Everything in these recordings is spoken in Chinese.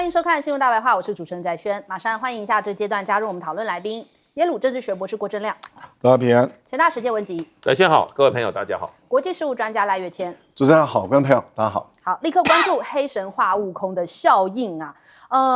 迎收看《新闻大白话》，我是主持人翟轩，马上欢迎一下这阶段加入我们讨论来宾，耶鲁政治学博士郭正亮，大家平安。前大使谢文吉，翟轩好，各位朋友大家好。国际事务专家赖岳谦，主持人好，观众朋友大家好。好，立刻关注黑神话悟空的效应啊！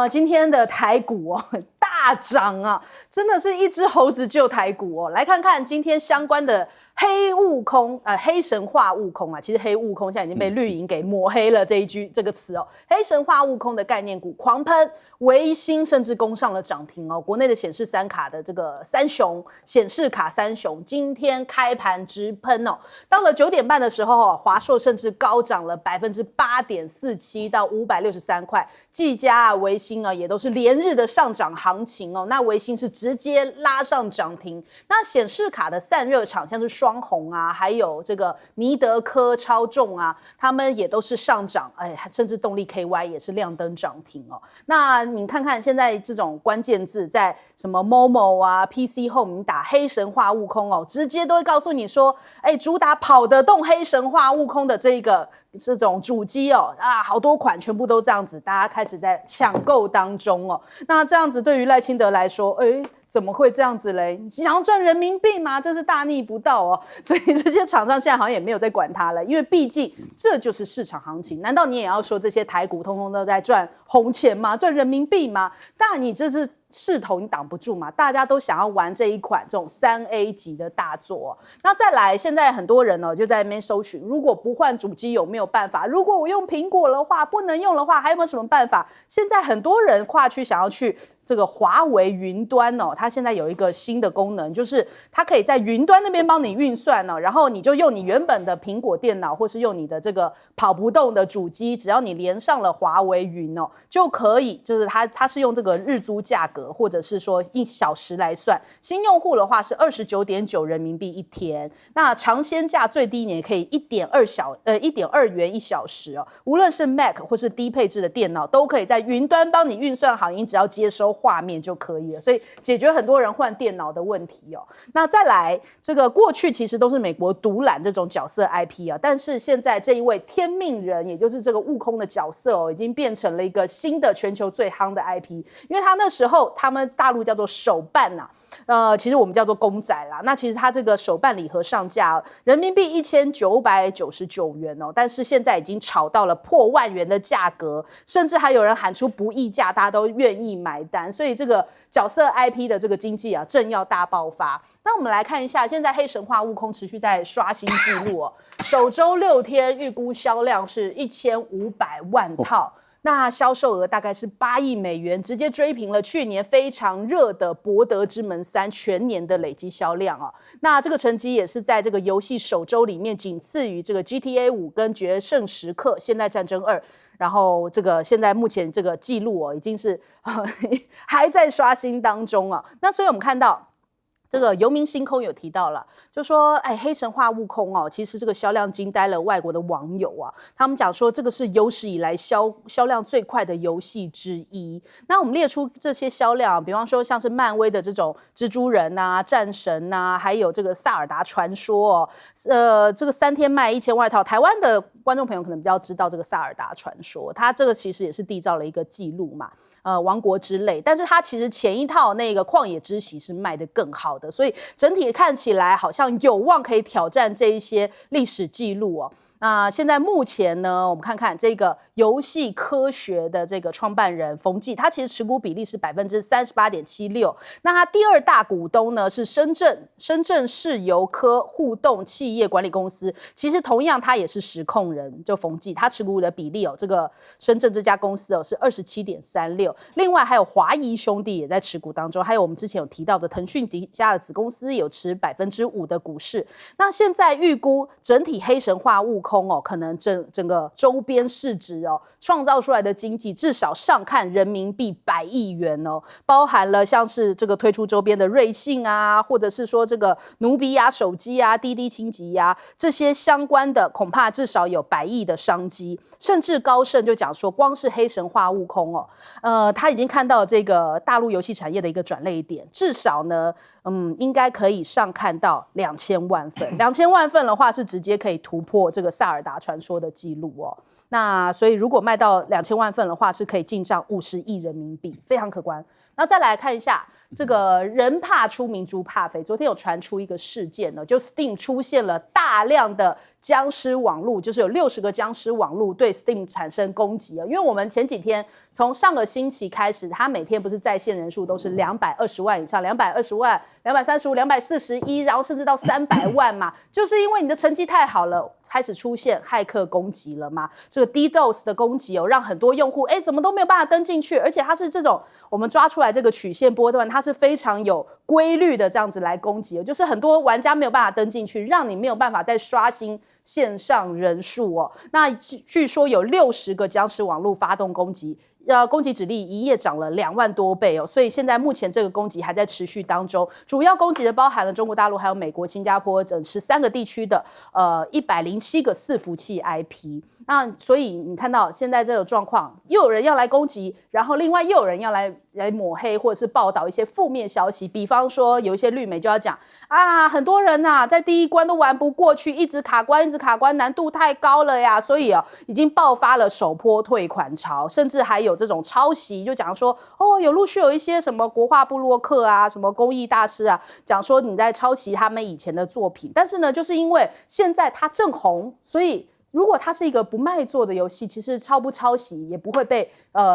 今天的台股哦大涨啊，真的是一只猴子救台股哦。来看看今天相关的黑悟空，黑神话悟空啊，其实黑悟空现在已经被绿营给抹黑了这个词哦。黑神话悟空的概念股狂喷，微星甚至攻上了涨停哦。国内的显示三卡的这个三雄，显示卡三雄今天开盘直喷哦。到了9点半的时候哦，华硕甚至高涨了8.47%到563块，技嘉啊、微星啊也都是连日的上涨行情哦。那微星是直接拉上涨停，那显示卡的散热厂像是双红啊，还有这个尼德科、超重啊，他们也都是上涨，甚至动力 KY 也是亮灯涨停哦。那你看看现在这种关键字在什么 Momo 啊、PC Home， 你打黑神话悟空哦，直接都会告诉你说，主打跑得动黑神话悟空的这种主机哦，好多款全部都这样子，大家开始在抢购当中哦。那这样子对于赖清德来说，怎么会这样子嘞？你想要赚人民币吗？这是大逆不道哦！所以这些厂商现在好像也没有在管它了，因为毕竟这就是市场行情。难道你也要说这些台股通通都在赚红钱吗？赚人民币吗？当然，你这是势头，你挡不住嘛。大家都想要玩这一款这种3A 级的大作哦。那再来，现在很多人就在那边搜寻，如果不换主机有没有办法？如果我用苹果的话，不能用的话，还有没有什么办法？现在很多人跨区想要去这个华为云端哦，它现在有一个新的功能，就是它可以在云端那边帮你运算哦，然后你就用你原本的苹果电脑，或是用你的这个跑不动的主机，只要你连上了华为云哦，就可以，就是它是用这个日租价格，或者是说1小时来算，新用户的话是29.9人民币一天，那尝鲜价最低你也可以1.2元1小时哦，无论是 Mac 或是低配置的电脑，都可以在云端帮你运算好，你只要接收画面就可以了，所以解决很多人换电脑的问题哦。那再来，这个过去其实都是美国独揽这种角色 IP 啊，但是现在这一位天命人，也就是这个悟空的角色哦，已经变成了一个新的全球最夯的 IP， 因为他那时候他们大陆叫做手办呐，其实我们叫做公仔啦。那其实他这个手办礼盒上架人民币1999元哦，但是现在已经炒到了破万元的价格，甚至还有人喊出不议价，大家都愿意买单。所以这个角色 IP 的这个经济正要大爆发。那我们来看一下，现在黑神话悟空持续在刷新纪录哦，首周6天预估销量是1500万套。那销售额大概是8亿美元，直接追平了去年非常热的《博德之门3》全年的累积销量哦。那这个成绩也是在这个游戏首周里面仅次于这个 GTA 5跟《决胜时刻：现代战争2》。然后这个现在目前这个记录已经是还在刷新当中啊。那所以我们看到这个游民星空有提到了，就说黑神话悟空其实这个销量惊呆了外国的网友啊，他们讲说这个是有史以来销量最快的游戏之一。那我们列出这些销量，比方说像是漫威的这种蜘蛛人啊、战神啊，还有这个萨尔达传说这个3天卖1000万套，台湾的观众朋友可能比较知道这个萨尔达传说，它这个其实也是缔造了一个记录嘛，王国之泪，但是它其实前一套那个旷野之息是卖得更好的，所以整体看起来好像有望可以挑战这一些历史记录哦。那现在目前呢，我们看看这个游戏科学的这个创办人冯骥，他其实持股比例是38.76%。那他第2大股东呢是深圳市游科互动企业管理公司，其实同样他也是实控人，就冯骥，他持股的比例这个深圳这家公司是27.36%。另外还有华谊兄弟也在持股当中，还有我们之前有提到的腾讯旗下的子公司有持5%的股市。那现在预估整体黑神话悟空可能整个周边市值创造出来的经济至少上看人民币100亿元哦，包含了像是这个推出周边的瑞幸啊，或者是说这个努比亚手机啊、滴滴清洁啊这些相关的，恐怕至少有100亿的商机。甚至高盛就讲说，光是黑神话悟空他已经看到这个大陆游戏产业的一个转捩点，至少呢应该可以上看到2000万份，2000万份的话是直接可以突破这个萨尔达传说的记录哦。那所以如果卖到2000万份的话，是可以进账50亿人民币，非常可观。那再来看一下这个人怕出名猪怕肥，昨天有传出一个事件呢，就 Steam 出现了大量的僵尸网路，就是有60个僵尸网路对 Steam 产生攻击啊。因为我们前几天从上个星期开始，它每天不是在线人数都是220万以上，220万、235、241，然后甚至到300万嘛，就是因为你的成绩太好了。开始出现骇客攻击了嘛？这个 DDoS 的攻击让很多用户怎么都没有办法登进去，而且它是这种我们抓出来这个曲线波段，它是非常有规律的这样子来攻击，就是很多玩家没有办法登进去，让你没有办法再刷新线上人数哦。那据说有60个僵尸网络发动攻击。攻击指令一夜涨了2万多倍哦，所以现在目前这个攻击还在持续当中。主要攻击的包含了中国大陆、还有美国、新加坡等13个地区的107个伺服器 IP。那所以你看到现在这个状况，又有人要来攻击，然后另外又有人要来抹黑或者是报道一些负面消息，比方说有一些绿媒就要讲很多人在第一关都玩不过去，一直卡关，难度太高了呀，所以已经爆发了首波退款潮，甚至还有这种抄袭，就讲说有陆续有一些什么国画部落客什么工艺大师讲说你在抄袭他们以前的作品，但是呢，就是因为现在它正红，所以。如果它是一个不卖座的游戏，其实抄不抄袭也不会被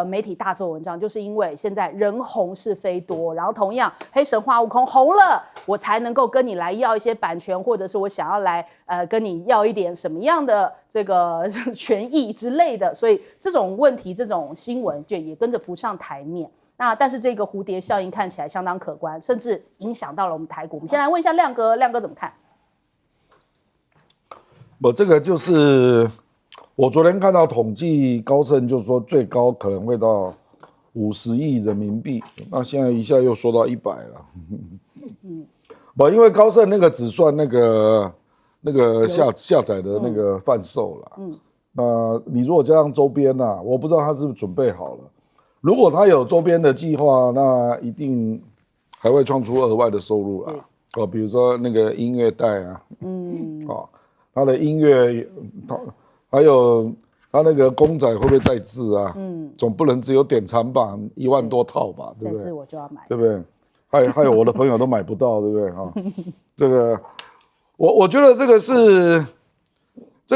媒体大做文章，就是因为现在人红是非多，然后同样黑神话悟空红了，我才能够跟你来要一些版权，或者是我想要来跟你要一点什么样的这个权益之类的，所以这种问题、这种新闻就也跟着浮上台面。那但是这个蝴蝶效应看起来相当可观，甚至影响到了我们台股。我们先来问一下亮哥，亮哥怎么看？这个就是我昨天看到统计，高盛就说最高可能会到50亿人民币，那现在一下又说到100了。因为高盛那个只算那个下载的那个贩售了。那你如果加上周边我不知道他是不是准备好了。如果他有周边的计划，那一定还会创出额外的收入啦。比如说那个音乐带他的音乐，还有他那个公仔会不会再制总不能只有典藏版1万多套吧，对不对？再制我就要买，对不对？还有我的朋友都买不到，对不对这个，我觉得这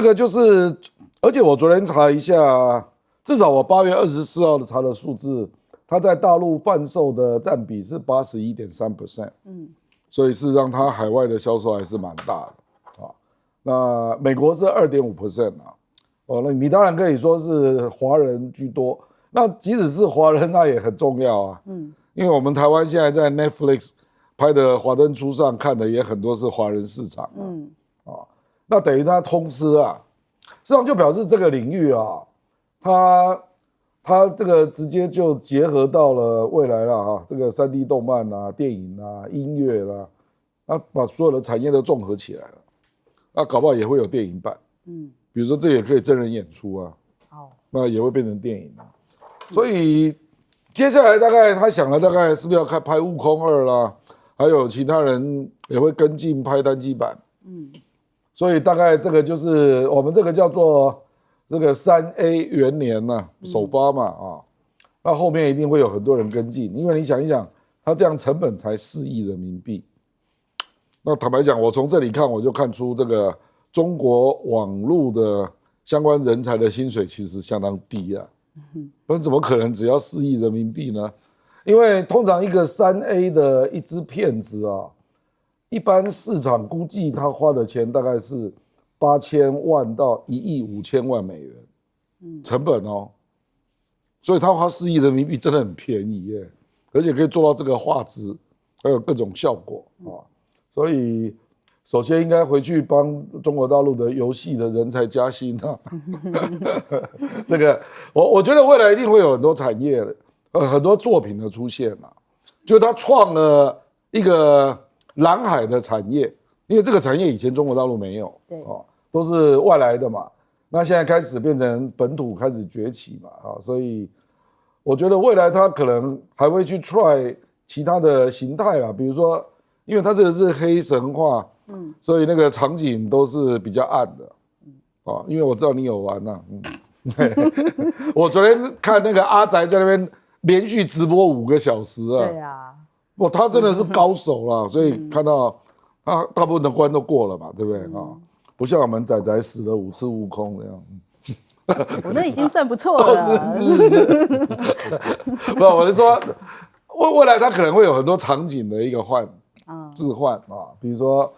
个就是，而且我昨天查一下，至少我8月24号的查的数字，它在大陆贩售的占比是81.3%，所以事实上它海外的销售还是蛮大的。那美国是2.5%那你当然可以说是华人居多。那即使是华人，那也很重要因为我们台湾现在在 Netflix 拍的《华灯初上》看的也很多是华人市场那等于它通吃实际上就表示这个领域它这个直接就结合到了未来了这个3D 动漫电影音乐那把所有的产业都综合起来了。那搞不好也会有电影版，比如说这也可以真人演出那也会变成电影所以接下来大概他想了，大概是不是要拍《悟空2》啦，还有其他人也会跟进拍单机版，所以大概这个就是我们这个叫做这个3A 元年首发嘛那后面一定会有很多人跟进，因为你想一想，他这样成本才4亿人民币。那坦白讲，我从这里看，我就看出这个中国网络的相关人才的薪水其实相当低不然怎么可能只要4亿人民币呢？因为通常一个3A 的一支片子一般市场估计他花的钱大概是8000万到1亿5千万美元成本所以他花4亿人民币真的很便宜耶，而且可以做到这个画质，还有各种效果所以，首先应该回去帮中国大陆的游戏的人才加薪这个，我觉得未来一定会有很多产业很多作品的出现就它创了一个蓝海的产业，因为这个产业以前中国大陆没有，都是外来的嘛。那现在开始变成本土开始崛起嘛所以我觉得未来它可能还会去 try 其他的形态比如说因为它这个是黑神话，所以那个场景都是比较暗的，因为我知道你有玩呐，我昨天看那个阿宅在那边连续直播5个小时啊，对啊，他真的是高手啦，所以看到他大部分的关都过了嘛，对不对啊？不像我们仔仔死了5次悟空这样。我那已经算不错了。是，不，我是说，未来它可能会有很多场景的一个置换啊，比如说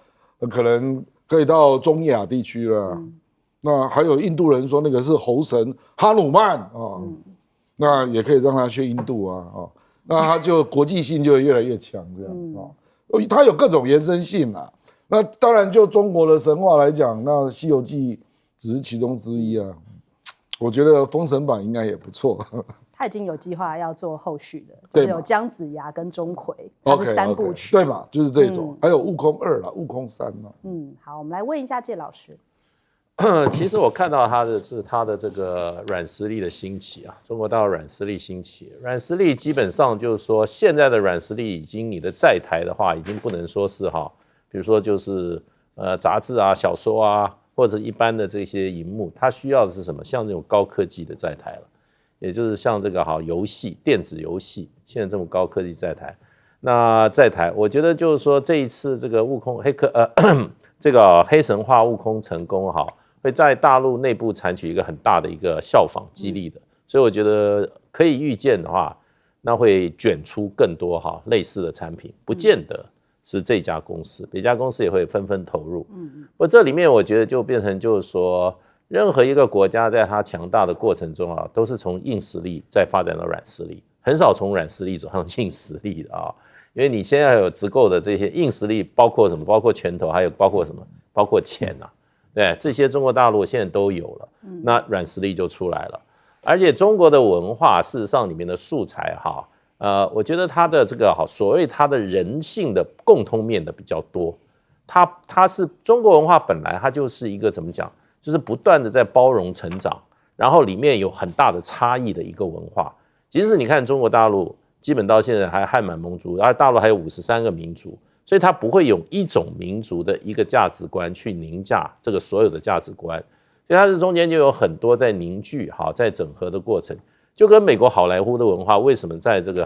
可能可以到中亚地区了，那还有印度人说那个是猴神哈努曼啊，那也可以让他去印度啊，那他就国际性就会越来越强这样啊，它有各种延伸性啊。那当然就中国的神话来讲，那《西游记》只是其中之一啊。我觉得《封神榜》应该也不错，他已经有计划要做后续的，就是有姜子牙跟钟馗，它是3部曲，对嘛？就是这种，还有悟空2啦，悟空3嘛。好，我们来问一下介老师。其实我看到他的这个软实力的兴起啊，中国大陆软实力兴起，软实力基本上就是说，现在的软实力已经你的在台的话，已经不能说是比如说就是杂志啊、小说啊。或者一般的这些荧幕，它需要的是什么？像这种高科技的在台了，也就是像这个游戏、电子游戏，现在这种高科技在台。那在台，我觉得就是说这一次这个悟空这个黑神话悟空成功会在大陆内部采取一个很大的一个效仿激励的，所以我觉得可以预见的话，那会卷出更多类似的产品，不见得是这家公司，别家公司也会纷纷投入。不过这里面我觉得就变成就是说，任何一个国家在它强大的过程中都是从硬实力再发展到软实力，很少从软实力走上硬实力的因为你现在有足够的这些硬实力，包括什么？包括拳头，还有包括什么？包括钱对，这些中国大陆现在都有了，那软实力就出来了。而且中国的文化事实上里面的素材我觉得它的这个所谓它的人性的共通面的比较多，它是中国文化本来它就是一个怎么讲，就是不断的在包容成长，然后里面有很大的差异的一个文化。即使你看中国大陆，基本到现在还汉满蒙族，然后大陆还有53个民族，所以它不会用一种民族的一个价值观去凌驾这个所有的价值观，所以它是中间就有很多在凝聚在整合的过程。就跟美国好莱坞的文化为什么在这个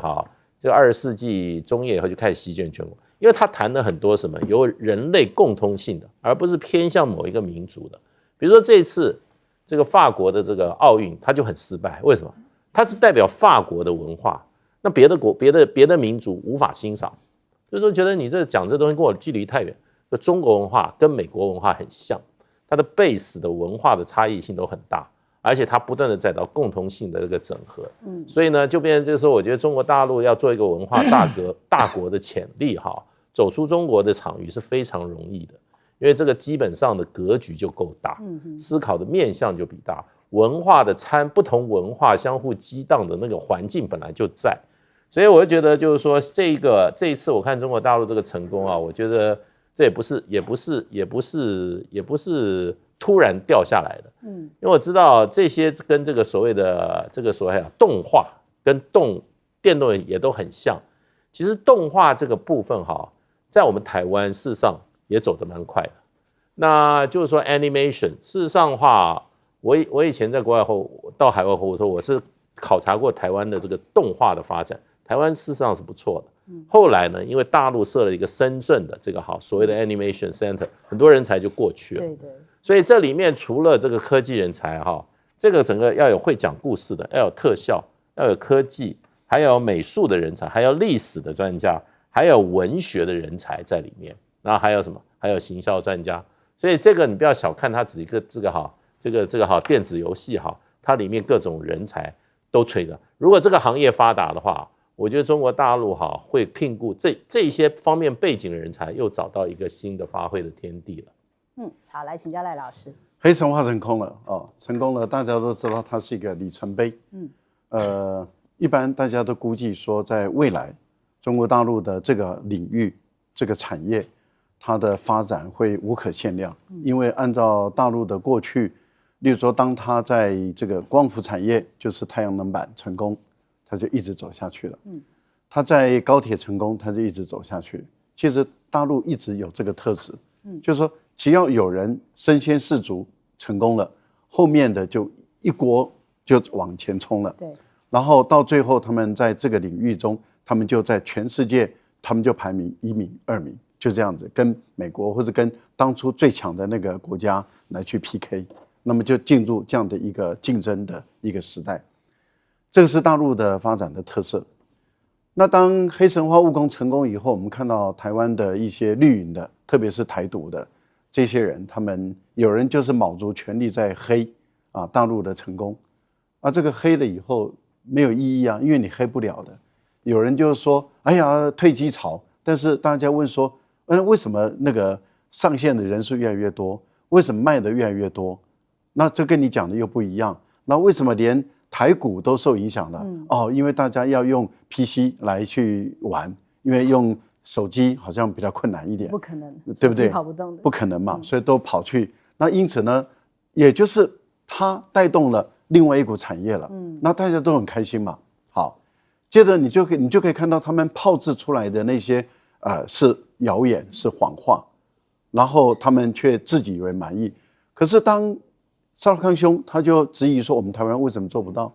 20世纪中叶以后就开始席卷全国，因为他谈了很多什么有人类共通性的，而不是偏向某一个民族的。比如说这一次这个法国的这个奥运，它就很失败，为什么？它是代表法国的文化，那别的民族无法欣赏，就是说觉得你这讲这东西跟我距离太远。中国文化跟美国文化很像，它的 base 的文化的差异性都很大。而且它不断的在到共同性的这个整合，所以呢，就变成这个时候，我觉得中国大陆要做一个文化大国的潜力走出中国的场域是非常容易的，因为这个基本上的格局就够大，思考的面向就比大，文化的不同文化相互激荡的那个环境本来就在，所以我就觉得就是说这一次我看中国大陆这个成功我觉得这也不是突然掉下来的，因为我知道这些跟这个所谓动画跟电动也都很像。其实动画这个部分在我们台湾事实上也走得蛮快的。那就是说 animation， 事实上的话，我以前在国外后到海外后，我说我是考察过台湾的这个动画的发展，台湾事实上是不错的。后来呢，因为大陆设了一个深圳的这个所谓的 animation center， 很多人才就过去了。对对。所以这里面除了这个科技人才这个整个要有会讲故事的，要有特效，要有科技，还有美术的人才，还有历史的专家，还有文学的人才在里面。然后还有什么？还有行销专家。所以这个你不要小看它，只一个这个电子游戏它里面各种人才都吹的。如果这个行业发达的话，我觉得中国大陆会聘雇这些方面背景的人才，又找到一个新的发挥的天地了。好，来请教赖老师。黑神话成功了成功了，大家都知道它是一个里程碑。一般大家都估计说，在未来中国大陆的这个领域、这个产业，它的发展会无可限量。因为按照大陆的过去，例如说，当它在这个光伏产业，就是太阳能板成功，它就一直走下去了。它在高铁成功，它就一直走下去。其实大陆一直有这个特质，就是说只要有人身先士卒成功了，后面的就一锅就往前冲了。对，然后到最后，他们在这个领域中，他们就在全世界，他们就排名1名、2名，就这样子，跟美国或是跟当初最强的那个国家来去 PK， 那么就进入这样的一个竞争的一个时代。这个是大陆的发展的特色。那当黑神话悟空成功以后，我们看到台湾的一些绿营的，特别是台独的这些人，他们有人就是卯足全力在黑大陆的成功，这个黑了以后没有意义啊，因为你黑不了的。有人就是说，哎呀，退机潮，但是大家问说，为什么那个上线的人数越来越多，为什么卖的越来越多？那这跟你讲的又不一样。那为什么连台股都受影响了？因为大家要用 PC 来去玩，因为用手机好像比较困难一点，不可能，对不对？跑不动的，不可能嘛，所以都跑去。那因此呢，也就是它带动了另外一股产业了。那大家都很开心嘛。好，接着你就可以看到他们炮制出来的那些是谣言，是谎话，然后他们却自己以为满意。可是当少康兄他就质疑说，我们台湾为什么做不到？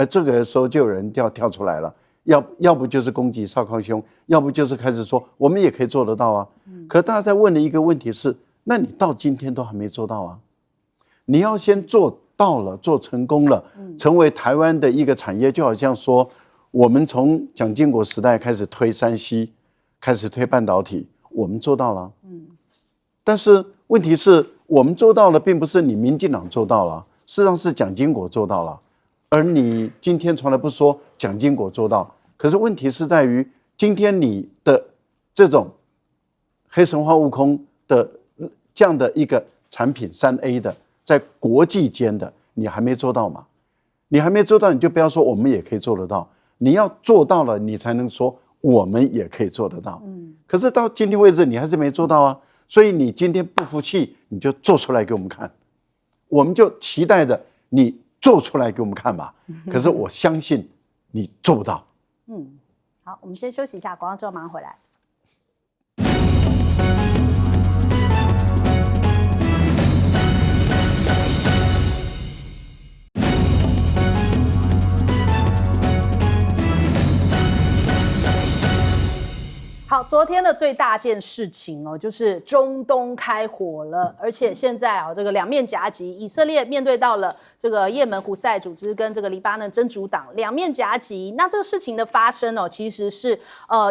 这个时候就有人跳出来了，要不就是攻击少康兄，要不就是开始说我们也可以做得到啊。可大家在问的一个问题是，那你到今天都还没做到啊？你要先做到了，做成功了，成为台湾的一个产业，就好像说我们从蒋经国时代开始推3C，开始推半导体，我们做到了。但是问题是我们做到了，并不是你民进党做到了，事实上是蒋经国做到了。而你今天从来不说蒋经国做到，可是问题是在于，今天你的这种黑神话悟空的这样的一个产品3A 的，在国际间的，你还没做到嘛？你还没做到，你就不要说我们也可以做得到，你要做到了，你才能说我们也可以做得到。可是到今天为止，你还是没做到啊。所以你今天不服气，你就做出来给我们看，我们就期待着你做出来给我们看吧。可是我相信你做不到。好，我们先休息一下，广告之后马上回来。好，昨天的最大件事情就是中东开火了，而且现在这个两面夹击，以色列面对到了这个也门胡塞组织跟这个黎巴嫩真主党两面夹击。那这个事情的发生其实是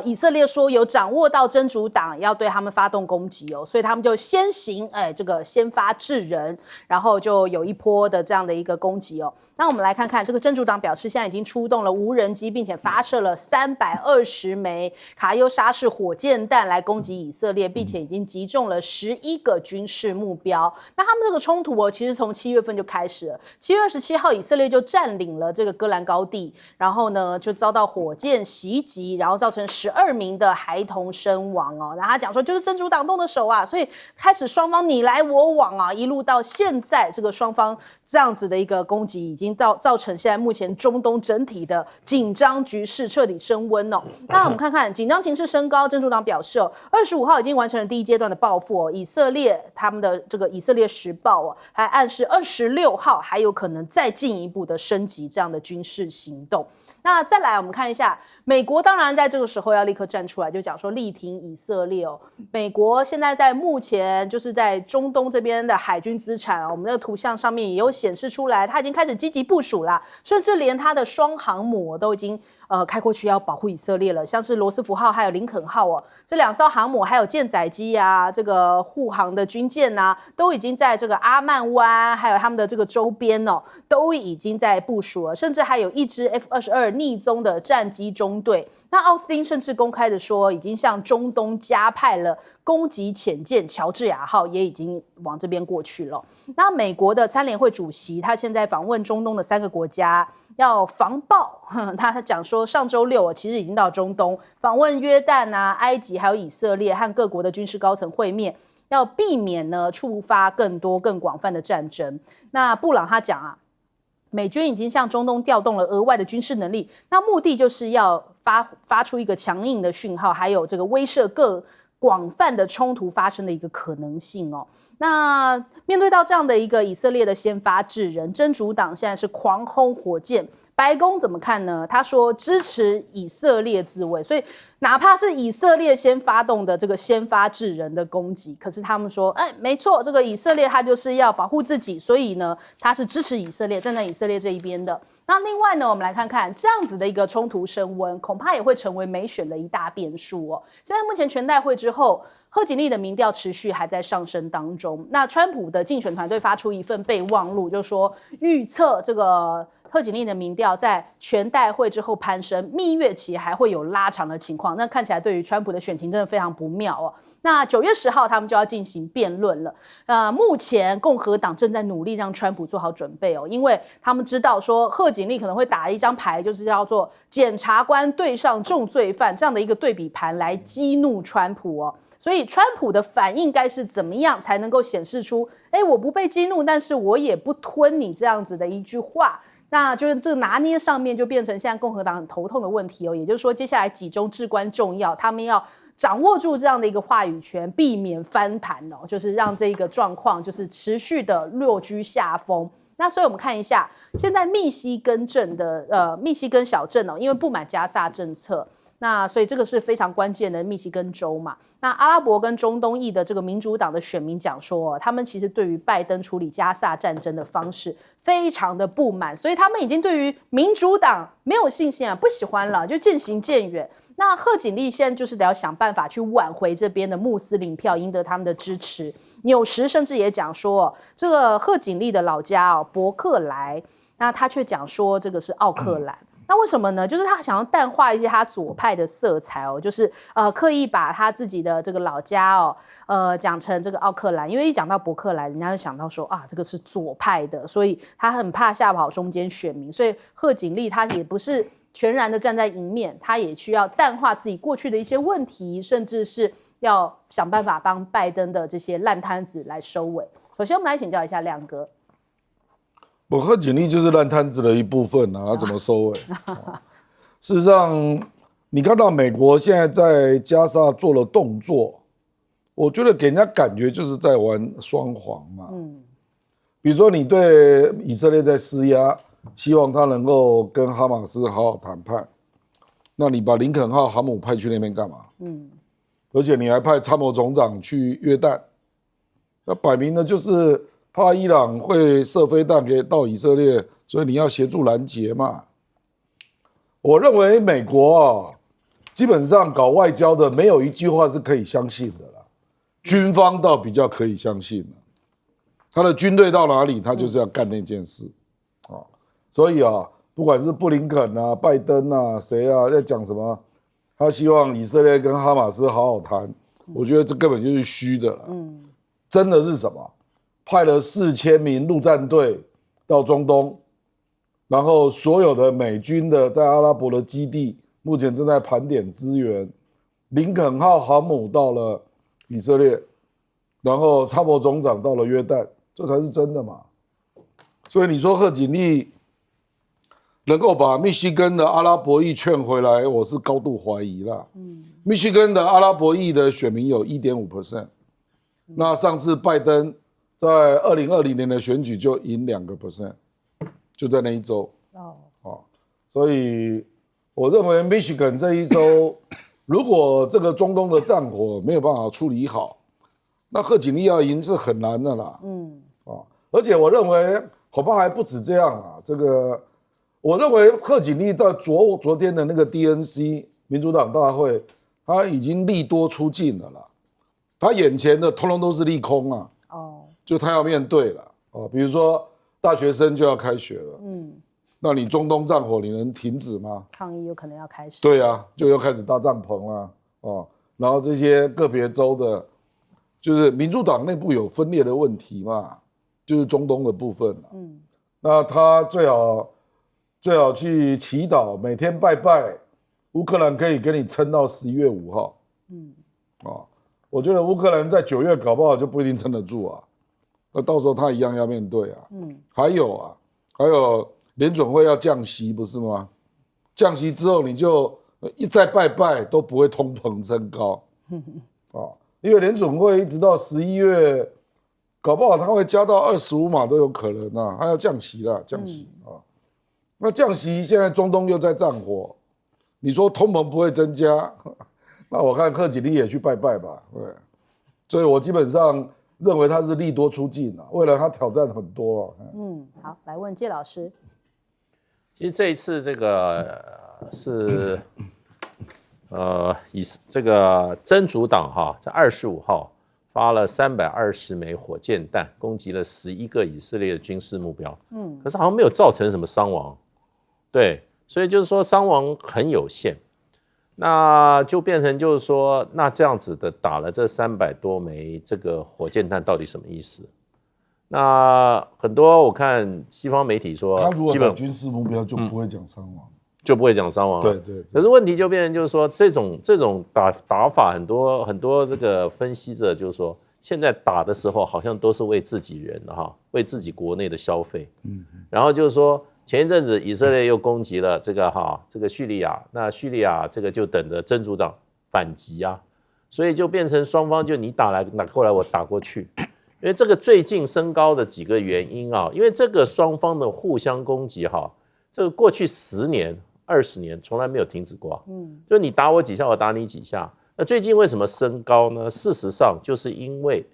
以色列说有掌握到真主党要对他们发动攻击所以他们就先行这个先发制人，然后就有一波的这样的一个攻击那我们来看看这个真主党表示，现在已经出动了无人机，并且发射了320枚卡优沙式火箭弹来攻击以色列，并且已经击中了11个军事目标。那他们这个冲突其实从7月份就开始了。7月27号，以色列就占领了这个戈兰高地，然后呢就遭到火箭袭击，然后造成12名的孩童身亡然后他讲说，就是真主党动的手所以开始双方你来我往一路到现在，这个双方这样子的一个攻击，已经造成现在目前中东整体的紧张局势彻底升温那我们看看紧张情势升高，真主党表示25号已经完成了第一阶段的报复以色列他们的这个以色列时报还暗示26号还有可能再进一步的升级这样的军事行动。那再来我们看一下美国，当然在这个时候要立刻站出来，就讲说力挺以色列美国现在在目前就是在中东这边的海军资产我们的图像上面也有显示出来，它已经开始积极部署啦，甚至连它的双航母都已经开过去要保护以色列了，像是罗斯福号还有林肯号这2艘航母还有舰载机这个护航的军舰都已经在这个阿曼湾还有他们的这个周边都已经在部署了，甚至还有一支 F-22逆踪的战机中队。那奥斯汀甚至公开的说，已经向中东加派了攻击潜舰乔治亚号，也已经往这边过去了。那美国的参联会主席他现在访问中东的3个国家，要防爆他讲说上周6其实已经到中东访问约旦埃及还有以色列，和各国的军事高层会面，要避免呢触发更多更广泛的战争。那布朗他讲美军已经向中东调动了额外的军事能力，那目的就是要发出一个强硬的讯号，还有这个威慑广泛的冲突发生的一个可能性哦。那面对到这样的一个以色列的先发制人，真主党现在是狂轰火箭，白宫怎么看呢？他说支持以色列自卫，所以哪怕是以色列先发动的这个先发制人的攻击，可是他们说，没错，这个以色列他就是要保护自己，所以呢，他是支持以色列，站在以色列这一边的。那另外呢，我们来看看这样子的一个冲突升温，恐怕也会成为美选的一大变数哦。现在目前全代会之后，贺锦丽的民调持续还在上升当中。那川普的竞选团队发出一份备忘录，就说预测这个贺锦丽的民调在全代会之后攀升，蜜月期还会有拉长的情况。那看起来对于川普的选情真的非常不妙哦。那9月10号他们就要进行辩论了。目前共和党正在努力让川普做好准备哦，因为他们知道说贺锦丽可能会打一张牌，就是叫做检察官对上重罪犯这样的一个对比盘来激怒川普哦。所以川普的反应该是怎么样才能够显示出，我不被激怒，但是我也不吞你这样子的一句话。那就是这个拿捏上面就变成现在共和党很头痛的问题哦。也就是说，接下来几周至关重要，他们要掌握住这样的一个话语权，避免翻盘哦，就是让这个状况就是持续的落居下风。那所以我们看一下，现在密西根小镇哦，因为不满加萨政策。那所以这个是非常关键的密西根州嘛。那阿拉伯跟中东裔的这个民主党的选民讲说，他们其实对于拜登处理加萨战争的方式非常的不满，所以他们已经对于民主党没有信心啊，不喜欢了，就渐行渐远。那贺锦丽现在就是得要想办法去挽回这边的穆斯林票，赢得他们的支持。纽时甚至也讲说，这个贺锦丽的老家伯克莱，那他却讲说这个是奥克兰。那为什么呢？就是他想要淡化一些他左派的色彩哦，就是刻意把他自己的这个老家哦，讲成这个奥克兰，因为一讲到伯克莱，人家就想到说这个是左派的，所以他很怕吓跑中间选民，所以贺锦丽他也不是全然的站在赢面，他也需要淡化自己过去的一些问题，甚至是要想办法帮拜登的这些烂摊子来收尾。首先，我们来请教一下亮哥。贺锦丽就是烂摊子的一部分啊，怎么收尾？事实上，你看到美国现在在加沙做了动作，我觉得给人家感觉就是在玩双簧嘛。比如说你对以色列在施压，希望他能够跟哈马斯好好谈判，那你把林肯号航母派去那边干嘛？而且你还派参谋总长去约旦，那摆明了就是怕伊朗会射飞弹给到以色列，所以你要协助拦截嘛。我认为美国基本上搞外交的没有一句话是可以相信的啦，军方倒比较可以相信了，他的军队到哪里，他就是要干那件事所以不管是布林肯啊、拜登啊、谁啊在讲什么，他希望以色列跟哈马斯好好谈，我觉得这根本就是虚的了。真的是什么？派了4000名陆战队到中东，然后所有的美军的在阿拉伯的基地目前正在盘点资源。林肯号航母到了以色列，然后参谋总长到了约旦，这才是真的嘛。所以你说贺锦丽能够把密西根的阿拉伯裔劝回来，我是高度怀疑啦。密西根的阿拉伯裔的选民有 1.5%，那上次拜登在2020年的选举就赢2%，就在那一周。所以我认为 Michigan 这一周，如果这个中东的战火没有办法处理好，那贺锦丽要赢是很难的啦。而且我认为恐怕还不止这样这个我认为贺锦丽在昨天的那个 DNC 民主党大会，他已经利多出尽了啦，他眼前的通通都是利空就他要面对了比如说大学生就要开学了，那你中东战火你能停止吗？抗议有可能要开始。对就要开始搭帐篷啦然后这些个别州的，就是民主党内部有分裂的问题嘛，就是中东的部分那他最好去祈祷，每天拜拜，乌克兰可以给你撑到11月5号。我觉得乌克兰在9月搞不好就不一定撑得住那到时候他一样要面对还有联准会要降息不是吗？降息之后你就一再拜拜都不会通膨升高因为联准会一直到11月，搞不好它会加到25码都有可能啊，它要降息啦，降息啊。那降息现在中东又在战火，你说通膨不会增加，那我看贺锦丽也去拜拜吧，对。所以我基本上认为他是利多出尽啊，未来他挑战很多。好，来问介老师。其实这一次这个是以这个真主党哈，在25号发了320枚火箭弹，攻击了11个以色列的军事目标。可是好像没有造成什么伤亡，对，所以就是说伤亡很有限。那就变成就是说，那这样子的打了这300多枚这个火箭弹到底什么意思？那很多我看西方媒体说，他如果打军事目标就不会讲伤亡，就不会讲伤亡了。对。可是问题就变成就是说，这种打法，很多这个分析者就是说，现在打的时候好像都是为自己人的哈，为自己国内的消费。然后就是说。前一阵子以色列又攻击了这个叙利亚，那叙利亚这个就等着真主党反击啊，所以就变成双方就你打过来我打过去，因为这个最近升高的几个原因啊，因为这个双方的互相攻击这个过去10年20年从来没有停止过，就你打我几下我打你几下，那最近为什么升高呢？事实上就是因为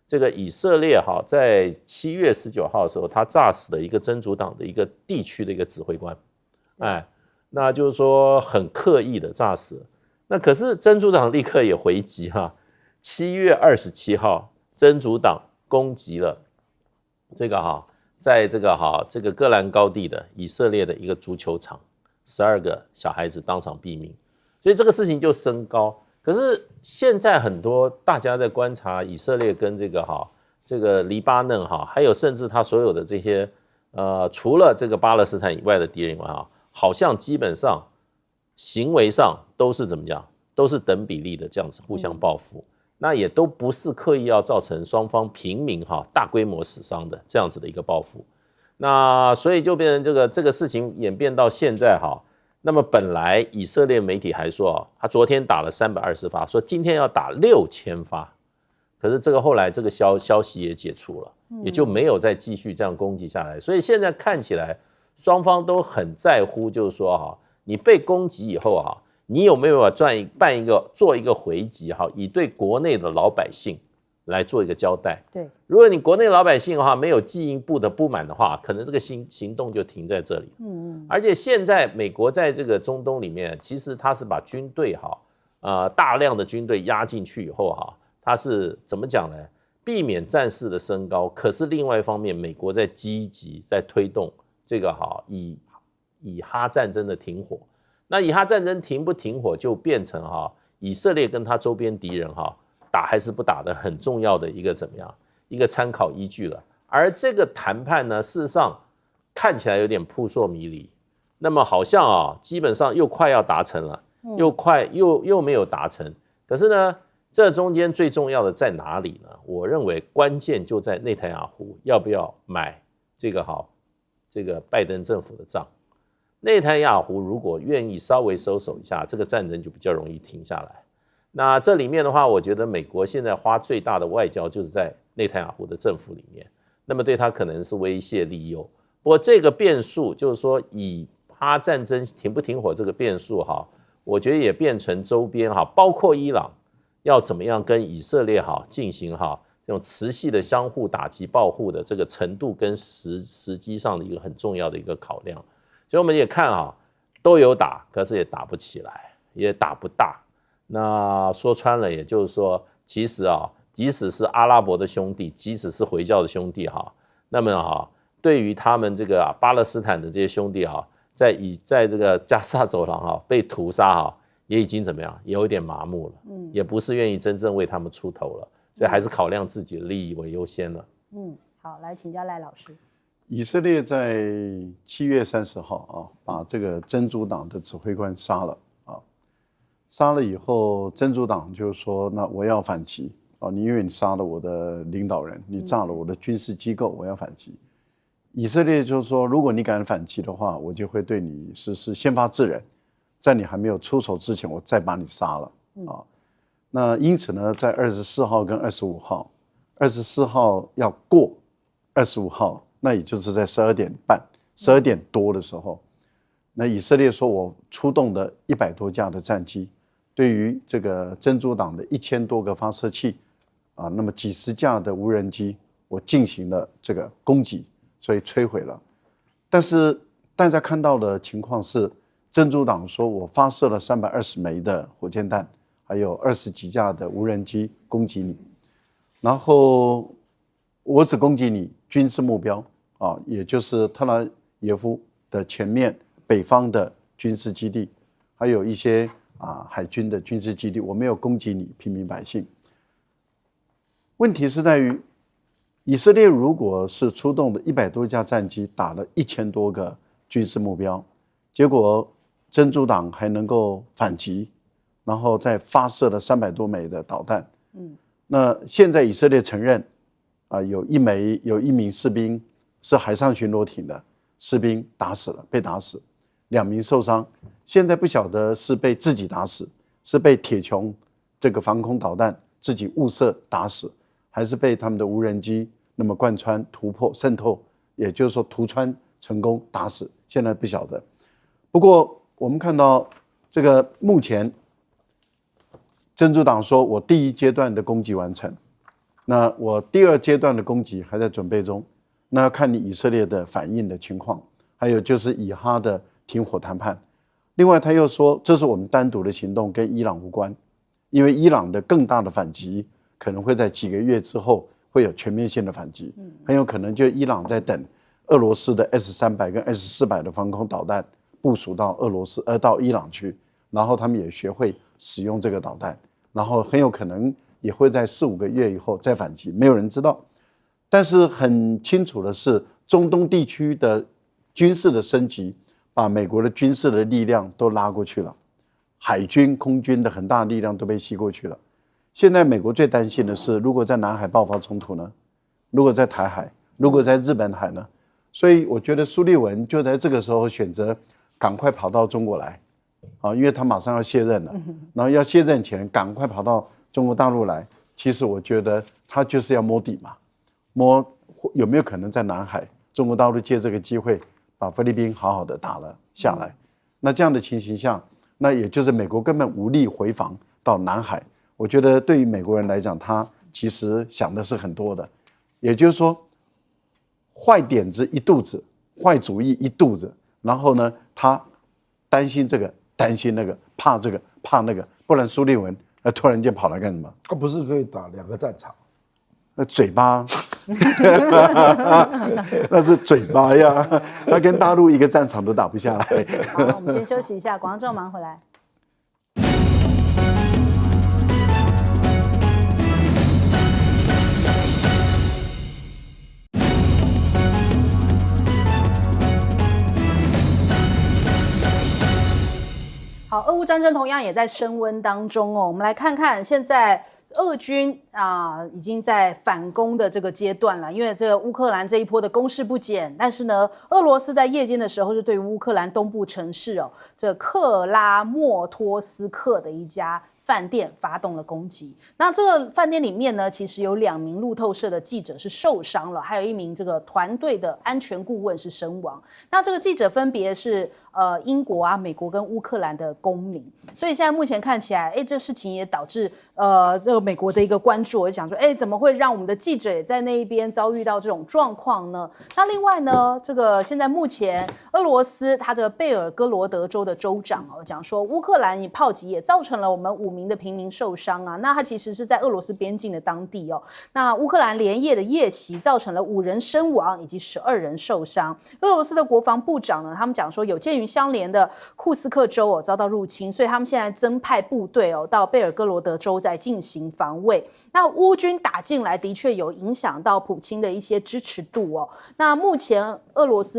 这个以色列在7月19号的时候，他炸死了一个真主党的一个地区的一个指挥官，那就是说很刻意的炸死了。那可是真主党立刻也回击7月27号，真主党攻击了这个在这个戈兰高地的以色列的一个足球场，12个小孩子当场毙命，所以这个事情就升高。可是现在很多大家在观察以色列跟这个黎巴嫩还有甚至他所有的这些除了这个巴勒斯坦以外的敌人以外好像基本上行为上都是怎么讲，都是等比例的这样子互相报复，那也都不是刻意要造成双方平民大规模死伤的这样子的一个报复。那所以就变成这个事情演变到现在那么本来以色列媒体还说他昨天打了320发，说今天要打6000发，可是这个后来这个消息也解除了，也就没有再继续这样攻击下来。所以现在看起来双方都很在乎，就是说你被攻击以后你有没有做一个回击以对国内的老百姓来做一个交代。对，如果你国内老百姓没有进一步的不满的话，可能这个行动就停在这里。而且现在美国在这个中东里面，其实他是把军队大量的军队压进去以后他是怎么讲呢？避免战事的升高，可是另外一方面，美国在积极在推动这个以哈战争的停火。那以哈战争停不停火，就变成以色列跟他周边敌人打还是不打的很重要的一个怎么样一个参考依据了。而这个谈判呢，事实上看起来有点扑朔迷离，那么好像基本上又快要达成了，又没有达成。可是呢，这中间最重要的在哪里呢？我认为关键就在内塔尼亚胡要不要买这个拜登政府的账。内塔尼亚胡如果愿意稍微收手一下，这个战争就比较容易停下来。那这里面的话，我觉得美国现在花最大的外交就是在内塔尼亚胡的政府里面，那么对他可能是威胁利诱。不过这个变数就是说，以哈战争停不停火这个变数我觉得也变成周边包括伊朗要怎么样跟以色列进行这种持续的相互打击报复的这个程度跟时机上的一个很重要的一个考量。所以我们也看都有打，可是也打不起来，也打不大。那说穿了，也就是说，其实即使是阿拉伯的兄弟，即使是回教的兄弟那么对于他们这个巴勒斯坦的这些兄弟在这个加沙走廊被屠杀也已经怎么样，也有一点麻木了，也不是愿意真正为他们出头了，所以还是考量自己的利益为优先了。好，来请教赖老师。以色列在7月30号把这个真主党的指挥官杀了杀了以后，真主党就说：“那我要反击你因为你杀了我的领导人，你炸了我的军事机构，我要反击。”以色列就说：“如果你敢反击的话，我就会对你实施先发制人，在你还没有出手之前，我再把你杀了那因此呢，在24号跟25号，24号要过25号，那也就是在12点半、12点多的时候，那以色列说我出动的100多架的战机，对于这个真主党的1000多个发射器啊，那么几十架的无人机，我进行了这个攻击，所以摧毁了。但是大家看到的情况是，真主党说我发射了320枚的火箭弹，还有20几架的无人机攻击你，然后我只攻击你军事目标啊，也就是特拉耶夫的前面北方的军事基地，还有一些海军的军事基地，我没有攻击你平民百姓。问题是在于，以色列如果是出动的100多架战机，打了1000多个军事目标，结果真主党还能够反击，然后再发射了300多枚的导弹。那现在以色列承认，有一名士兵是海上巡逻艇的士兵被打死，2名受伤。现在不晓得是被自己打死，是被铁穹这个防空导弹自己误射打死，还是被他们的无人机那么贯穿、突破、渗透，也就是说突穿成功打死，现在不晓得。不过我们看到这个目前真主党说我第1阶段的攻击完成，那我第2阶段的攻击还在准备中，那要看你以色列的反应的情况，还有就是以哈的停火谈判。另外他又说这是我们单独的行动，跟伊朗无关，因为伊朗的更大的反击可能会在几个月之后会有全面性的反击，很有可能就伊朗在等俄罗斯的 S-300跟 S-400的防空导弹部署到到伊朗去，然后他们也学会使用这个导弹，然后很有可能也会在4-5个月以后再反击，没有人知道。但是很清楚的是，中东地区的军事的升级把美国的军事的力量都拉过去了，海军空军的很大力量都被吸过去了。现在美国最担心的是，如果在南海爆发冲突呢？如果在台海，如果在日本海呢？所以我觉得苏利文就在这个时候选择赶快跑到中国来，因为他马上要卸任了，然后要卸任前赶快跑到中国大陆来。其实我觉得他就是要摸底嘛，摸有没有可能在南海，中国大陆借这个机会把菲律宾好好的打了下来。那这样的情形下，那也就是美国根本无力回防到南海。我觉得对于美国人来讲，他其实想的是很多的，也就是说，坏点子一肚子，坏主意一肚子，然后呢，他担心这个，担心那个，怕这个，怕那个，不然苏利文突然间跑来干什么？他不是可以打2个战场？那嘴巴，那是嘴巴呀，他跟大陆一个战场都打不下来。好，我们先休息一下，广告马上回来。好，俄乌战争同样也在升温当中哦。我们来看看现在俄军已经在反攻的这个阶段了，因为这个乌克兰这一波的攻势不减，但是呢，俄罗斯在夜间的时候是对于乌克兰东部城市这克拉莫托斯克的一家饭店发动了攻击。那这个饭店里面呢，其实有2名路透社的记者是受伤了，还有1名这个团队的安全顾问是身亡。那这个记者分别是英国美国跟乌克兰的公民。所以现在目前看起来，这事情也导致这个美国的一个关注。我就想说，怎么会让我们的记者也在那一边遭遇到这种状况呢？那另外呢，这个现在目前俄罗斯他这个贝尔哥罗德州的州长讲说，乌克兰炮击也造成了我们5名的平民受伤啊。那他其实是在俄罗斯边境的当地那乌克兰连夜的夜袭造成了5人身亡以及12人受伤。俄罗斯的国防部长呢，他们讲说有鉴于相连的库斯克州遭到入侵，所以他们现在增派部队到贝尔哥罗德州在进行防卫。那乌军打进来的确有影响到普京的一些支持度那目前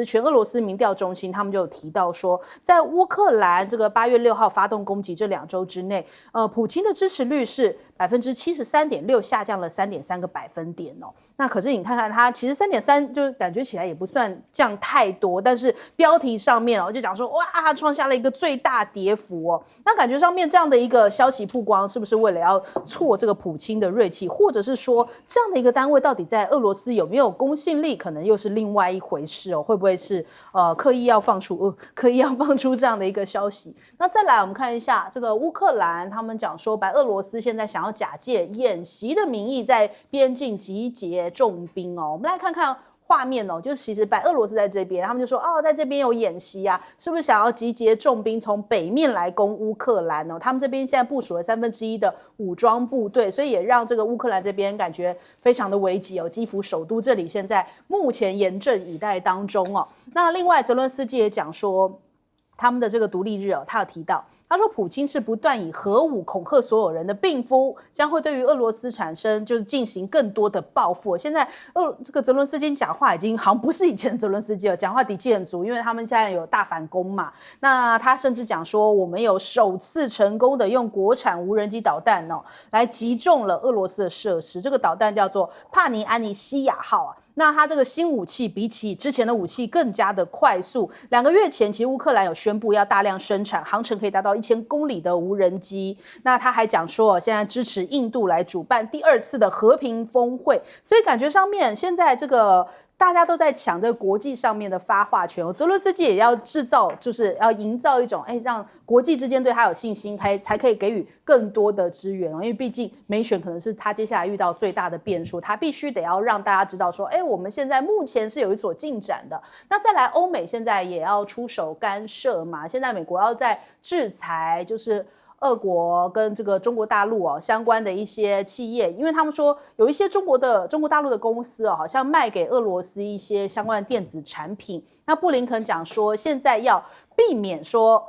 全俄罗斯民调中心他们就有提到说，在乌克兰这个8月6号发动攻击这2周之内，普京的支持率是73.6%，下降了3.3个百分点那可是你看看它，其实3.3就感觉起来也不算降太多，但是标题上面就讲说，哇，它创下了一个最大跌幅那感觉上面这样的一个消息曝光，是不是为了要要挫这个普京的锐气，或者是说这样的一个单位到底在俄罗斯有没有公信力，可能又是另外一回事哦。会不会是刻意要放出这样的一个消息？那再来我们看一下这个乌克兰，他们讲说白俄罗斯现在想要假借演习的名义在边境集结重兵哦。我们来看看画面哦，就是其实白俄罗斯在这边，他们就说在这边有演习啊，是不是想要集结重兵从北面来攻乌克兰哦？他们这边现在部署了1/3的武装部队，所以也让这个乌克兰这边感觉非常的危急哦。基辅首都这里现在目前严阵以待当中哦。那另外泽伦斯基也讲说，他们的这个独立日哦，他有提到。他说，普京是不断以核武恐吓所有人的病夫，将会对于俄罗斯产生就是进行更多的报复。现在这个泽伦斯基讲话已经好像不是以前的泽伦斯基了，讲话底气很足，因为他们现在有大反攻嘛。那他甚至讲说，我们有首次成功的用国产无人机导弹来击中了俄罗斯的设施。这个导弹叫做帕尼安尼西亚号啊。那它这个新武器比起之前的武器更加的快速。2个月前，其实乌克兰有宣布要大量生产航程可以达到1000公里的无人机。那他还讲说，现在支持印度来主办第2次的和平峰会。所以感觉上面现在这个大家都在抢这个国际上面的发话权。泽伦斯基也要制造，就是要营造一种让国际之间对他有信心，才可以给予更多的支援因为毕竟美选可能是他接下来遇到最大的变数，他必须得要让大家知道说，我们现在目前是有一所进展的。那再来，欧美现在也要出手干涉嘛，现在美国要在制裁，就是俄国跟这个中国大陆相关的一些企业，因为他们说有一些中国大陆的公司好像卖给俄罗斯一些相关的电子产品。那布林肯讲说，现在要避免说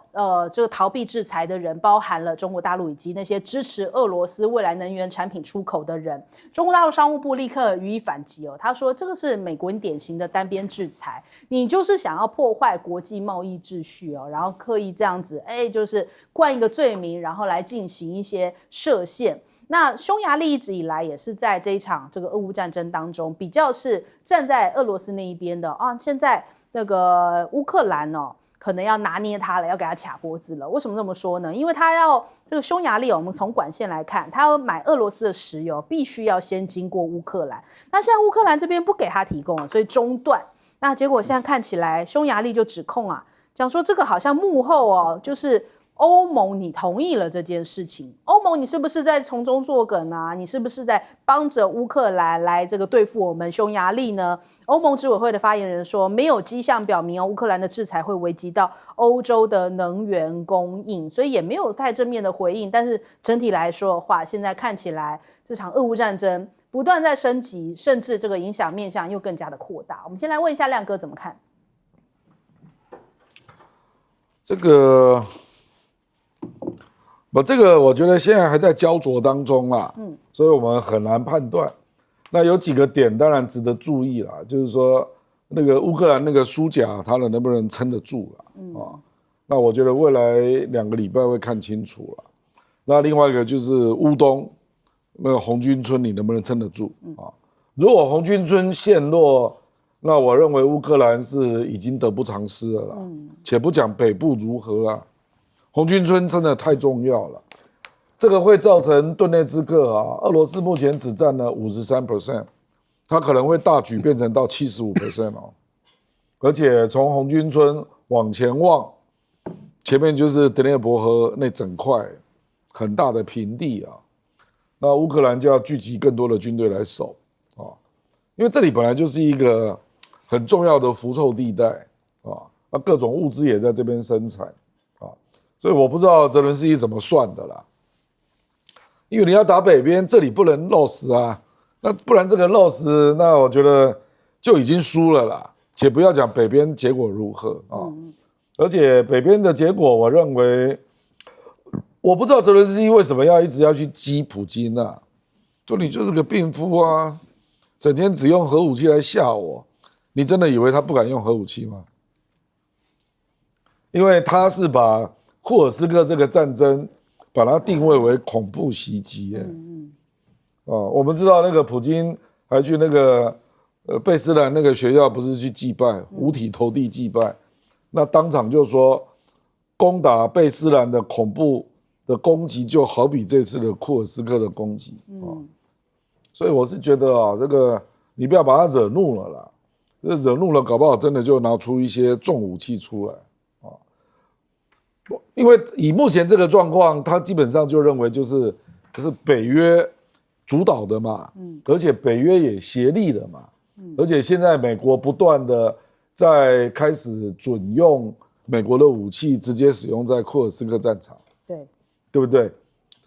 这个逃避制裁的人包含了中国大陆以及那些支持俄罗斯未来能源产品出口的人。中国大陆商务部立刻予以反击他说这个是美国典型的单边制裁，你就是想要破坏国际贸易秩序然后刻意这样子就是冠一个罪名，然后来进行一些设限。那匈牙利一直以来也是在这一场这个俄乌战争当中比较是站在俄罗斯那一边的现在那个乌克兰可能要拿捏他了，要给他卡脖子了。为什么这么说呢？因为他要这个匈牙利我们从管线来看，他要买俄罗斯的石油，必须要先经过乌克兰。那现在乌克兰这边不给他提供了，所以中断。那结果现在看起来，匈牙利就指控讲说这个好像幕后就是欧盟你同意了这件事情，欧盟你是不是在从中作梗啊？你是不是在帮着乌克兰来这个对付我们匈牙利呢？欧盟执委会的发言人说，没有迹象表明乌克兰的制裁会危及到欧洲的能源供应，所以也没有太正面的回应。但是整体来说的话，现在看起来这场俄乌战争不断在升级，甚至这个影响面向又更加的扩大。我们先来问一下亮哥怎么看？这个我觉得现在还在焦灼当中啦，所以我们很难判断。那有几个点当然值得注意啦，就是说那个乌克兰那个输甲，它能不能撑得住啦？那我觉得未来2个礼拜会看清楚了。那另外一个就是乌东那个红军村，你能不能撑得住如果红军村陷落，那我认为乌克兰是已经得不偿失了啦。且不讲北部如何啦。红军村真的太重要了，这个会造成顿涅茨克俄罗斯目前只占了53%，它可能会大举变成到75%而且从红军村往前望，前面就是德涅伯河那整块很大的平地那乌克兰就要聚集更多的军队来守因为这里本来就是一个很重要的符咒地带那各种物资也在这边生产所以我不知道泽伦斯基怎么算的啦，因为你要打北边，这里不能 loss 那不然这个 loss， 那我觉得就已经输了啦。且不要讲北边结果如何而且北边的结果，我认为，我不知道泽伦斯基为什么一直要去激普京说你就是个病夫整天只用核武器来吓我，你真的以为他不敢用核武器吗？因为他是把库尔斯克这个战争，把它定位为恐怖袭击我们知道那个普京还去那个贝斯兰那个学校，不是去祭拜，五体投地祭拜，那当场就说攻打贝斯兰的恐怖的攻击就好比这次的库尔斯克的攻击所以我是觉得这个你不要把他惹怒了啦，惹怒了搞不好真的就拿出一些重武器出来因为以目前这个状况，他基本上就认为就是北约主导的嘛，而且北约也协力了嘛，而且现在美国不断的在开始准用美国的武器直接使用在库尔斯克战场，对不对？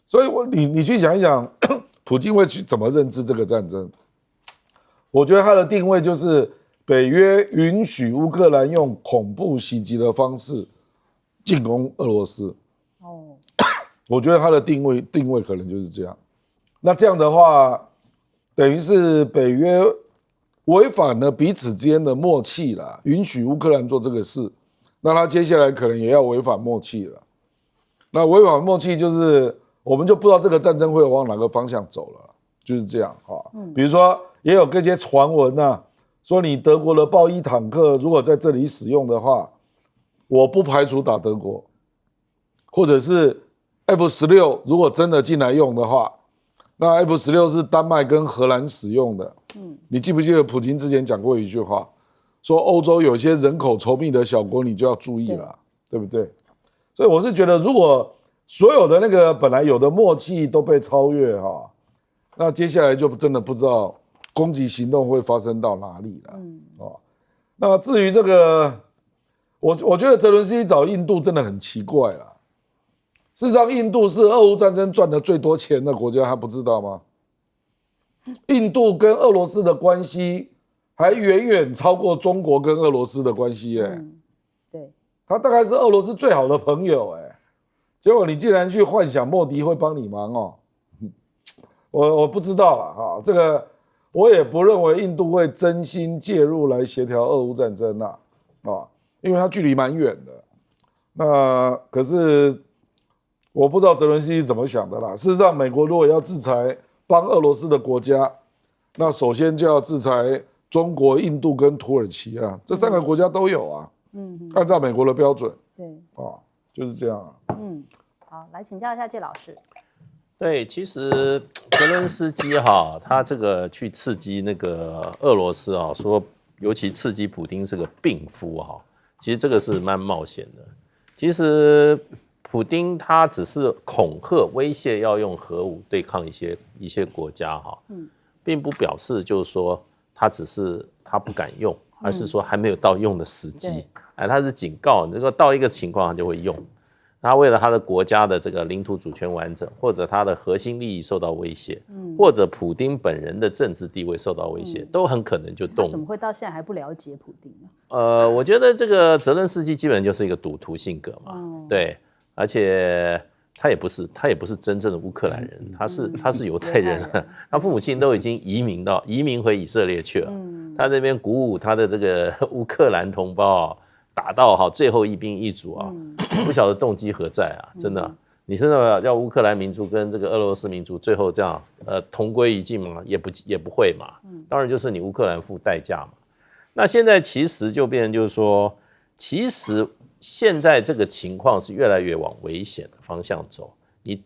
所以你去想一想，普京会去怎么认知这个战争？我觉得他的定位就是北约允许乌克兰用恐怖袭击的方式进攻俄罗斯。我觉得他的定位可能就是这样。那这样的话，等于是北约违反了彼此之间的默契啦，允许乌克兰做这个事。那他接下来可能也要违反默契了。那违反默契就是我们就不知道这个战争会往哪个方向走了，就是这样比如说也有这些传闻说你德国的豹一坦克如果在这里使用的话，我不排除打德国，或者是 F-16如果真的进来用的话，那 F-16是丹麦跟荷兰使用的。你记不记得普京之前讲过一句话？说欧洲有些人口稠密的小国，你就要注意了，对不对？所以我是觉得，如果所有的那个本来有的默契都被超越那接下来就真的不知道攻击行动会发生到哪里了。那至于这个，我觉得泽伦斯基找印度真的很奇怪啦。事实上，印度是俄乌战争赚的最多钱的国家，他不知道吗？印度跟俄罗斯的关系还远远超过中国跟俄罗斯的关系对，他大概是俄罗斯最好的朋友结果你竟然去幻想莫迪会帮你忙我不知道啦这个我也不认为印度会真心介入来协调俄乌战争因为它距离蛮远的。那可是我不知道泽伦斯基怎么想的啦。事实上，美国如果要制裁帮俄罗斯的国家，那首先就要制裁中国、印度跟土耳其这3个国家都有按照美国的标准，就是这样好，来请教一下介老师。对，其实泽伦斯基他这个去刺激那个俄罗斯说尤其刺激普丁是个病夫其实这个是蛮冒险的。其实普丁他只是恐吓威胁要用核武对抗一些国家并不表示就是说他不敢用，而是说还没有到用的时机。他是警告，如果到一个情况他就会用。他为了他的国家的这个领土主权完整，或者他的核心利益受到威胁，或者普丁本人的政治地位受到威胁，都很可能就动。他怎么会到现在还不了解普丁呢？我觉得这个泽伦斯基基本就是一个赌徒性格嘛，对，而且他也不是真正的乌克兰人，他是犹太人，他父母亲都已经移民回以色列去了，他这边鼓舞他的这个乌克兰同胞打到最后一兵一卒不晓得动机何在真的。你真的要乌克兰民族跟这个俄罗斯民族最后这样同归于尽吗？也不会嘛。当然就是你乌克兰付代价嘛。那现在其实就变成就是说，其实现在这个情况是越来越往危险的方向走。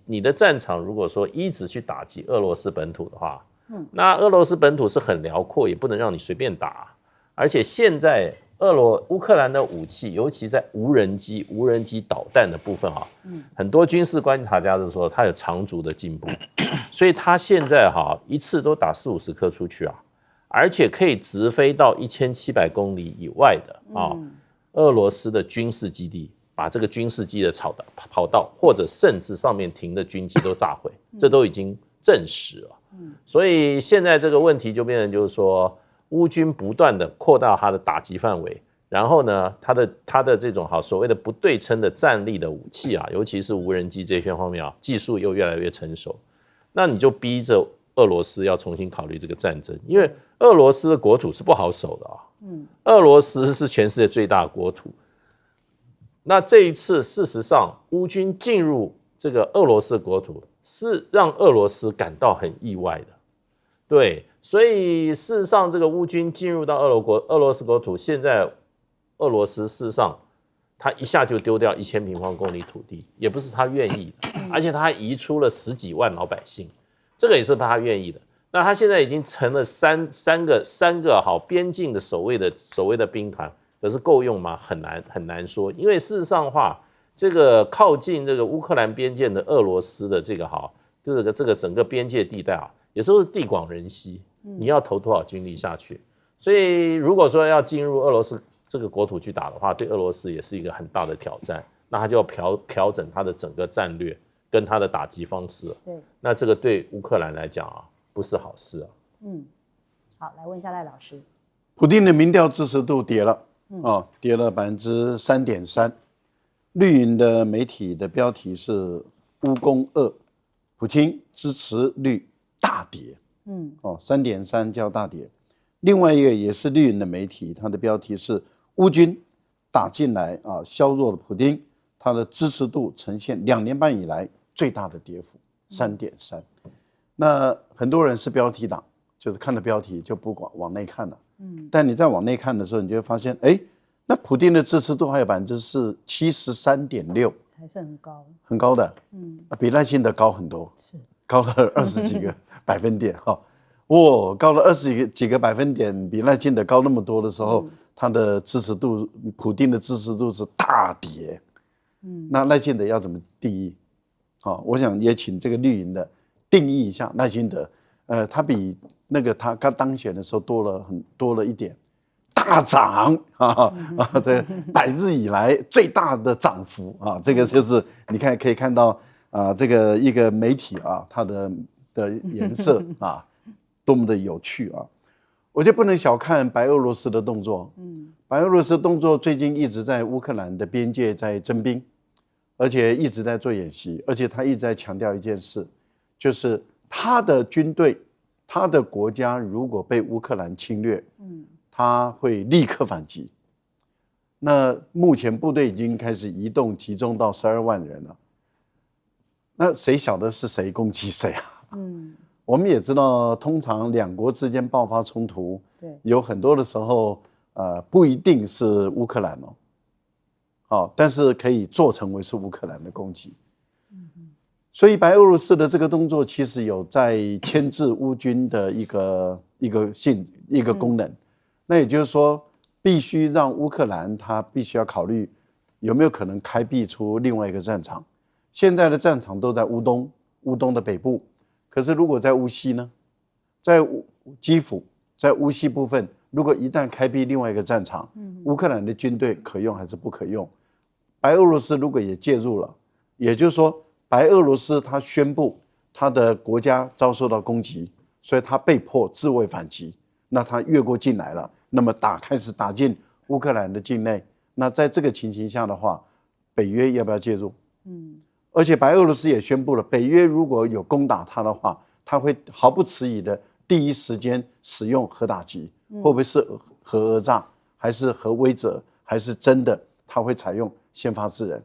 你的战场如果说一直去打击俄罗斯本土的话，那俄罗斯本土是很辽阔，也不能让你随便打。而且现在乌克兰的武器，尤其在无人机导弹的部分很多军事观察家都说它有长足的进步，所以它现在一次都打40-50颗出去而且可以直飞到1700公里以外的俄罗斯的军事基地，把这个军事机的跑道或者甚至上面停的军机都炸毁，这都已经证实了。所以现在这个问题就变成就是说，乌军不断的扩大它的打击范围，然后呢，它的这种所谓的不对称的战力的武器尤其是无人机这些方面技术又越来越成熟，那你就逼着俄罗斯要重新考虑这个战争，因为俄罗斯的国土是不好守的俄罗斯是全世界最大的国土。那这一次事实上乌军进入这个俄罗斯的国土，是让俄罗斯感到很意外的。对，所以事实上这个乌军进入到俄罗斯国土，现在俄罗斯事实上他一下就丢掉1000平方公里土地，也不是他愿意的，而且他还移出了10几万老百姓，这个也是他愿意的。那他现在已经成了三个好边境的所谓的兵团，可是够用吗？很难说，因为事实上的话，这个靠近这个乌克兰边界的俄罗斯的这个整个边界地带啊，也都是地广人稀，你要投多少军力下去？所以如果说要进入俄罗斯这个国土去打的话，对俄罗斯也是一个很大的挑战。那他就要调整他的整个战略跟他的打击方式。对，那这个对乌克兰来讲啊，不是好事啊。好，来问一下赖老师，普丁的民调支持度跌了，跌了3.3%。绿营的媒体的标题是乌攻2，普丁支持率大跌，3.3叫大跌。另外一个也是绿营的媒体，它的标题是乌军打进来削弱了普丁，它的支持度呈现2年半以来最大的跌幅，3.3。那很多人是标题党，就是看了标题就不往内看了。但你在往内看的时候，你就会发现，那普丁的支持度还有73.6%，还是很高，很高的，比赖清德高很多，是高了20几个百分点哈。高了20几个百分点，比赖清德高那么多的时候，他的支持度，普丁的支持度是大跌。那赖清德要怎么定义？我想也请这个绿营的定义一下赖清德。他比那个他刚当选的时候多了一点，大涨这100日以来最大的涨幅啊！这个就是你看可以看到这个一个媒体它的颜色多么的有趣啊！我觉得不能小看白俄罗斯的动作。白俄罗斯动作最近一直在乌克兰的边界在征兵，而且一直在做演习，而且他一直在强调一件事，就是他的军队，他的国家如果被乌克兰侵略，他会立刻反击。那目前部队已经开始移动，集中到12万人了。那谁晓得是谁攻击谁啊？我们也知道，通常两国之间爆发冲突，有很多的时候，不一定是乌克兰但是可以做成为是乌克兰的攻击。所以白俄罗斯的这个动作其实有在牵制乌军的一个功能。那也就是说，必须让乌克兰他必须要考虑有没有可能开辟出另外一个战场。现在的战场都在乌东的北部，可是如果在乌西呢，在基辅，在乌西部分，如果一旦开辟另外一个战场，乌克兰的军队可用还是不可用？白俄罗斯如果也介入了，也就是说，白俄罗斯他宣布他的国家遭受到攻击，所以他被迫自卫反击。那他越过境来了，那么开始打进乌克兰的境内。那在这个情形下的话，北约要不要介入？而且白俄罗斯也宣布了，北约如果有攻打他的话，他会毫不迟疑的第一时间使用核打击，会不会是核讹诈，还是核威慑，还是真的他会采用先发制人？